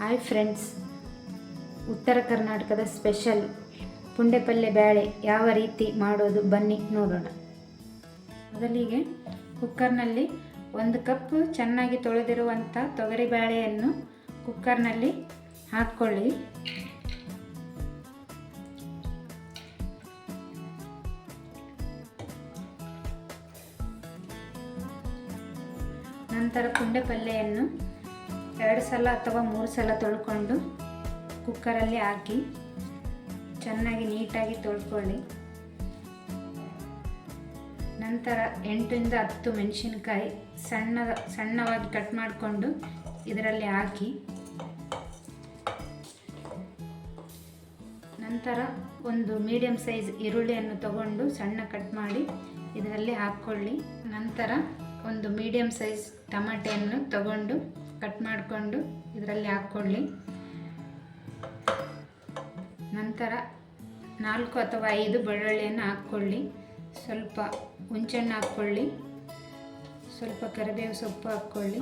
Hi friends, ಉತ್ತರ ಕರ್ನಾಟಕದ special ಪುಂಡೆಪಲ್ಲೆ ಬೇಳೆ ಯಾವ ರೀತಿ ಮಾಡೋದು ಬನ್ನಿ ನೋಡೋಣ. ಮೊದಲಿಗೆ ಕುಕ್ಕರ್ನಲ್ಲಿ 1 ಕಪ್ ಚೆನ್ನಾಗಿ ತೊಳೆದಿರುವಂಥ ತೊಗರಿ ಬೇಳೆಯನ್ನು ಕುಕ್ಕರ್ನಲ್ಲಿ ಹಾಕ್ಕೊಳ್ಳಿ. ನಂತರ ಪುಂಡೆಪಲ್ಲೆಯನ್ನು 2 ಸಲ ಅಥವಾ 3 ಸಲ ತೊಳ್ಕೊಂಡು ಕುಕ್ಕರಲ್ಲಿ ಹಾಕಿ ಚೆನ್ನಾಗಿ ನೀಟಾಗಿ ತೊಳ್ಕೊಳ್ಳಿ. ನಂತರ 8 ರಿಂದ 10 ಮೆಣಸಿನಕಾಯಿ ಸಣ್ಣವಾಗಿ ಕಟ್ ಮಾಡಿಕೊಂಡು ಇದರಲ್ಲಿ ಹಾಕಿ, ನಂತರ ಒಂದು ಮೀಡಿಯಮ್ ಸೈಜ್ ಈರುಳ್ಳಿಯನ್ನು ತಗೊಂಡು ಸಣ್ಣ ಕಟ್ ಮಾಡಿ ಇದರಲ್ಲಿ ಹಾಕ್ಕೊಳ್ಳಿ. ನಂತರ ಒಂದು ಮೀಡಿಯಮ್ ಸೈಜ್ ಟಮಾಟೆಯನ್ನು ತಗೊಂಡು ಕಟ್ ಮಾಡಿಕೊಂಡು ಇದರಲ್ಲಿ ಹಾಕ್ಕೊಳ್ಳಿ. ನಂತರ 4 ಅಥವಾ 5 ಬೆಳ್ಳುಳ್ಳಿಯನ್ನು ಹಾಕ್ಕೊಳ್ಳಿ. ಸ್ವಲ್ಪ ಹುಂಚೆಹಣ್ಣು ಹಾಕ್ಕೊಳ್ಳಿ. ಸ್ವಲ್ಪ ಕರಿಬೇವು ಸೊಪ್ಪು ಹಾಕ್ಕೊಳ್ಳಿ.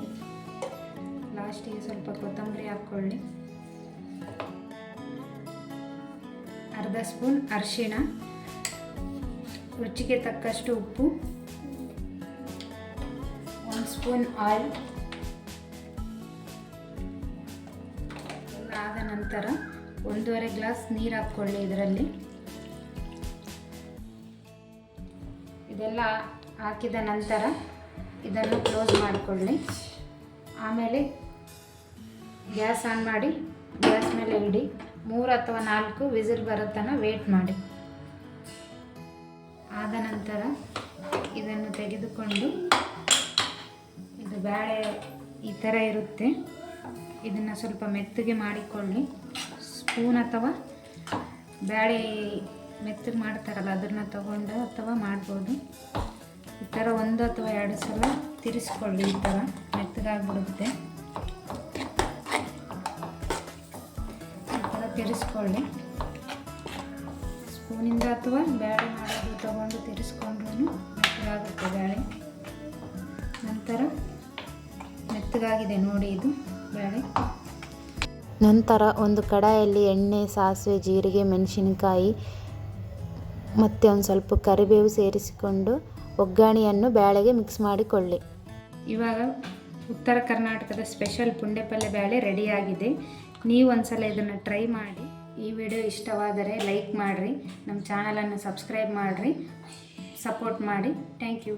ಲಾಸ್ಟಿಗೆ ಸ್ವಲ್ಪ ಕೊತ್ತಂಬರಿ ಹಾಕ್ಕೊಳ್ಳಿ. ಅರ್ಧ ಸ್ಪೂನ್ ಅರಿಶಿಣ, ರುಚಿಗೆ ತಕ್ಕಷ್ಟು ಉಪ್ಪು, 1 ಸ್ಪೂನ್ ಆಯಿಲ್. ಆದ ನಂತರ 1.5 ಗ್ಲಾಸ್ ನೀರು ಹಾಕ್ಕೊಳ್ಳಿ. ಇದರಲ್ಲಿ ಇದೆಲ್ಲ ಹಾಕಿದ ನಂತರ ಇದನ್ನು ಕ್ಲೋಸ್ ಮಾಡಿಕೊಳ್ಳಿ. ಆಮೇಲೆ ಗ್ಯಾಸ್ ಆನ್ ಮಾಡಿ ಗ್ಯಾಸ್ ಮೇಲೆ ಇಡಿ. 3 ಅಥವಾ 4 ವಿಸಿಲ್ ಬರೋ ತನಕ ವೇಟ್ ಮಾಡಿ. ಆದ ನಂತರ ಇದನ್ನು ತೆಗೆದುಕೊಂಡು, ಇದು ಬೇಳೆ ಈ ಥರ ಇರುತ್ತೆ, ಇದನ್ನು ಸ್ವಲ್ಪ ಮೆತ್ತಗೆ ಮಾಡಿಕೊಳ್ಳಿ. ಸ್ಪೂನ್ ಅಥವಾ ಬೇಳೆ ಮೆತ್ತಗೆ ಮಾಡ್ತಾರಲ್ಲ ಅದನ್ನು ತಗೊಂಡು ಅಥವಾ ಮಾಡ್ಬೋದು. ಈ ಥರ 1 ಅಥವಾ 2 ಸಲ ತಿರ್ಸ್ಕೊಳ್ಳಿ. ಈ ಥರ ಮೆತ್ತಗಾಗ್ಬಿಡುತ್ತೆ. ಈ ಥರ ತಿರ್ಸ್ಕೊಳ್ಳಿ. ಸ್ಪೂನಿಂದ ಅಥವಾ ಬೇಳೆ ಮಾಡೋದು ತಗೊಂಡು ತಿರ್ಸ್ಕೊಂಡ್ರೂ ಮೆತ್ತಗಾಗುತ್ತೆ ಬೇಳೆ. ನಂತರ ಮೆತ್ತಗಾಗಿದೆ ನೋಡಿ ಇದು ಬೇಳೆ. ನಂತರ ಒಂದು ಕಡಾಯಲ್ಲಿ ಎಣ್ಣೆ, ಸಾಸಿವೆ, ಜೀರಿಗೆ, ಮೆಣಸಿನಕಾಯಿ ಮತ್ತು ಒಂದು ಸ್ವಲ್ಪ ಕರಿಬೇವು ಸೇರಿಸಿಕೊಂಡು ಒಗ್ಗರಣೆಯನ್ನು ಬೇಳೆಗೆ ಮಿಕ್ಸ್ ಮಾಡಿಕೊಳ್ಳಿ. ಇವಾಗ ಉತ್ತರ ಕರ್ನಾಟಕದ ಸ್ಪೆಷಲ್ ಪುಂಡೆಪಲ್ಲೆ ಬೇಳೆ ರೆಡಿಯಾಗಿದೆ. ನೀವು ಒಂದ್ಸಲ ಇದನ್ನು ಟ್ರೈ ಮಾಡಿ. ಈ ವಿಡಿಯೋ ಇಷ್ಟವಾದರೆ ಲೈಕ್ ಮಾಡಿರಿ, ನಮ್ಮ ಚಾನಲನ್ನು ಸಬ್ಸ್ಕ್ರೈಬ್ ಮಾಡಿರಿ, ಸಪೋರ್ಟ್ ಮಾಡಿ. Thank you.